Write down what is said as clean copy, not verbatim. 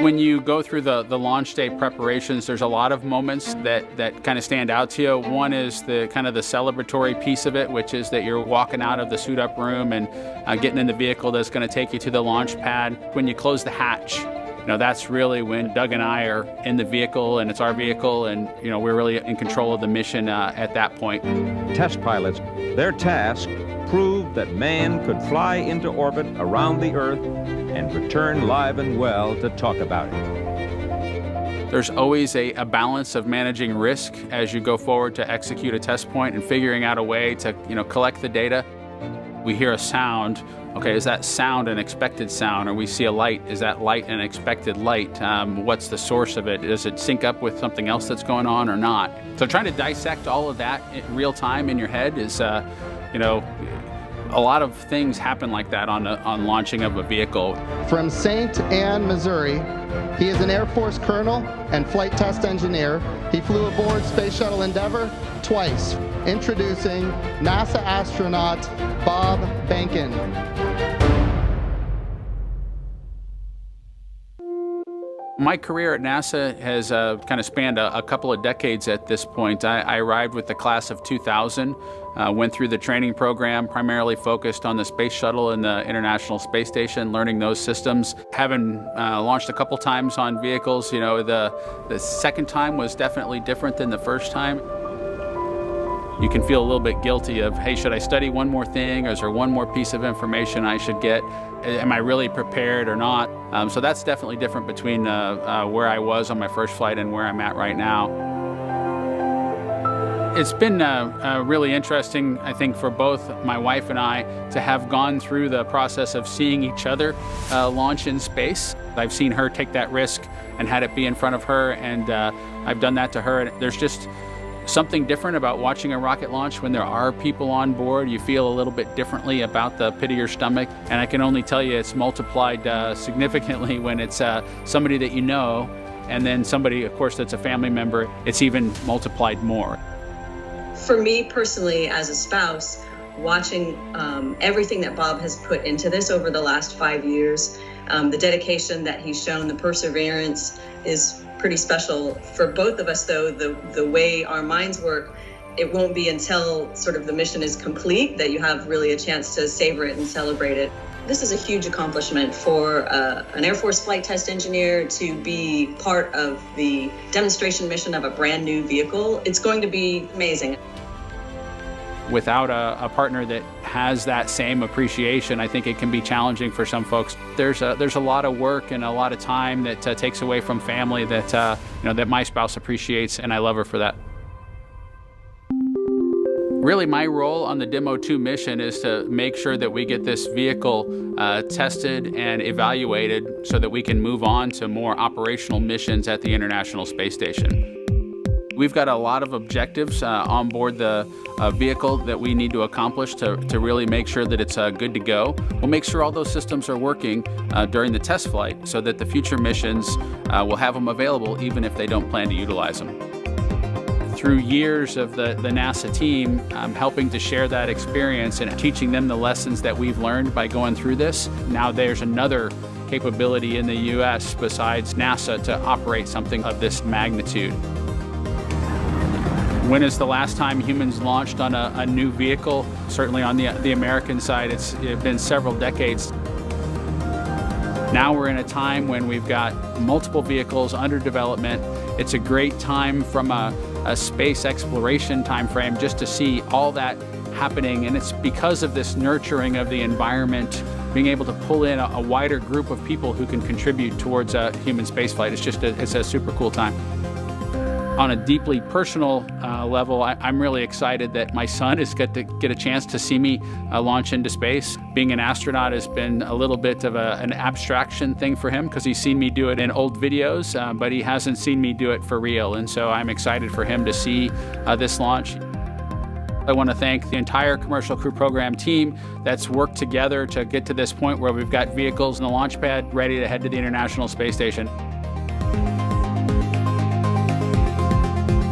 When you go through the launch day preparations, there's a lot of moments that kind of stand out to you. One is the kind of the celebratory piece of it, which is that you're walking out of the suit up room and getting in the vehicle that's going to take you to the launch pad. When you close the hatch, that's really when Doug and I are in the vehicle, and it's our vehicle, and we're really in control of the mission at that point. Test pilots, their task proved that man could fly into orbit around the Earth and return live and well to talk about it. There's always a balance of managing risk as you go forward to execute a test point and figuring out a way to collect the data. We hear a sound. Okay, is that sound an expected sound? Or we see a light, is that light an expected light? What's the source of it? Does it sync up with something else that's going on or not? So trying to dissect all of that in real time in your head is, a lot of things happen like that on launching of a vehicle. From St. Anne, Missouri, he is an Air Force colonel and flight test engineer. He flew aboard Space Shuttle Endeavour twice. Introducing NASA astronaut Bob BEHNKEN. My career at NASA has kind of spanned a couple of decades at this point. I arrived with the class of 2000, went through the training program, primarily focused on the Space Shuttle and the International Space Station, learning those systems. Having launched a couple times on vehicles, the second time was definitely different than the first time. You can feel a little bit guilty of, hey, should I study one more thing, or is there one more piece of information I should get? Am I really prepared or not? So that's definitely different between where I was on my first flight and where I'm at right now. It's been really interesting, I think, for both my wife and I to have gone through the process of seeing each other launch in space. I've seen her take that risk and had it be in front of her, and I've done that to her. And there's just something different about watching a rocket launch when there are people on board. You feel a little bit differently about the pit of your stomach, and I can only tell you it's multiplied significantly when it's somebody that you know, and then somebody, of course, that's a family member. It's even multiplied more. For me personally, as a spouse, watching everything that Bob has put into this over the last 5 years, the dedication that he's shown, the perseverance is pretty special. For both of us, though, the way our minds work, it won't be until sort of the mission is complete that you have really a chance to savor it and celebrate it. This is a huge accomplishment for an Air Force flight test engineer to be part of the demonstration mission of a brand new vehicle. It's going to be amazing. Without a partner that has that same appreciation, I think it can be challenging for some folks. There's a lot of work and a lot of time that takes away from family that that my spouse appreciates, and I love her for that. Really, my role on the Demo 2 mission is to make sure that we get this vehicle tested and evaluated so that we can move on to more operational missions at the International Space Station. We've got a lot of objectives on board the vehicle that we need to accomplish to really make sure that it's good to go. We'll make sure all those systems are working during the test flight so that the future missions will have them available even if they don't plan to utilize them. Through years of the NASA team, helping to share that experience and teaching them the lessons that we've learned by going through this. Now there's another capability in the U.S. besides NASA to operate something of this magnitude. When is the last time humans launched on a new vehicle? Certainly on the American side, it's been several decades. Now we're in a time when we've got multiple vehicles under development. It's a great time from a space exploration time frame just to see all that happening, and it's because of this nurturing of the environment, being able to pull in a wider group of people who can contribute towards human spaceflight. It's a super cool time. On a deeply personal level, I'm really excited that my son is get a chance to see me launch into space. Being an astronaut has been a little bit of an abstraction thing for him because he's seen me do it in old videos, but he hasn't seen me do it for real. And so I'm excited for him to see this launch. I want to thank the entire Commercial Crew Program team that's worked together to get to this point where we've got vehicles in the launch pad ready to head to the International Space Station.